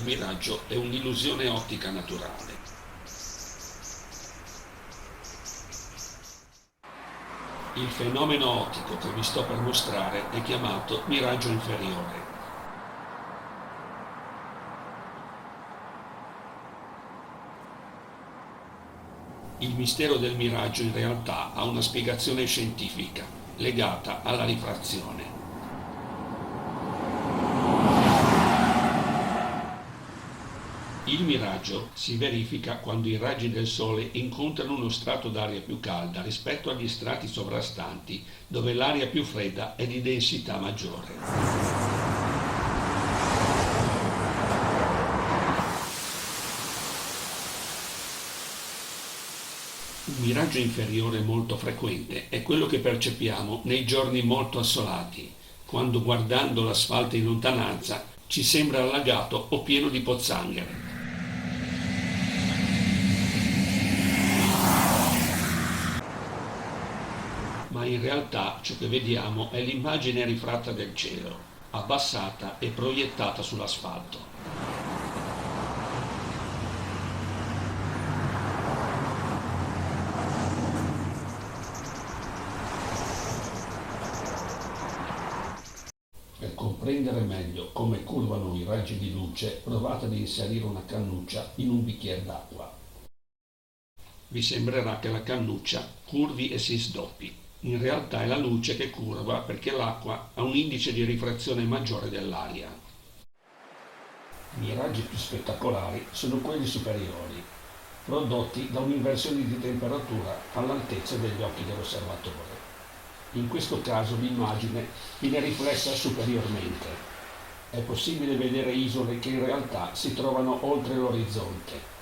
miraggio è un'illusione ottica naturale. Il fenomeno ottico che vi sto per mostrare è chiamato miraggio inferiore. Il mistero del miraggio in realtà ha una spiegazione scientifica, legata alla rifrazione. Il miraggio si verifica quando i raggi del Sole incontrano uno strato d'aria più calda rispetto agli strati sovrastanti, dove l'aria più fredda è di densità maggiore. Un miraggio inferiore molto frequente è quello che percepiamo nei giorni molto assolati, quando guardando l'asfalto in lontananza ci sembra allagato o pieno di pozzanghere. Ma in realtà ciò che vediamo è l'immagine rifratta del cielo, abbassata e proiettata sull'asfalto. Per comprendere meglio come curvano i raggi di luce, provate ad inserire una cannuccia in un bicchiere d'acqua. Vi sembrerà che la cannuccia curvi e si sdoppi. In realtà è la luce che curva perché l'acqua ha un indice di rifrazione maggiore dell'aria. I raggi più spettacolari sono quelli superiori, prodotti da un'inversione di temperatura all'altezza degli occhi dell'osservatore. In questo caso l'immagine viene riflessa superiormente. È possibile vedere isole che in realtà si trovano oltre l'orizzonte.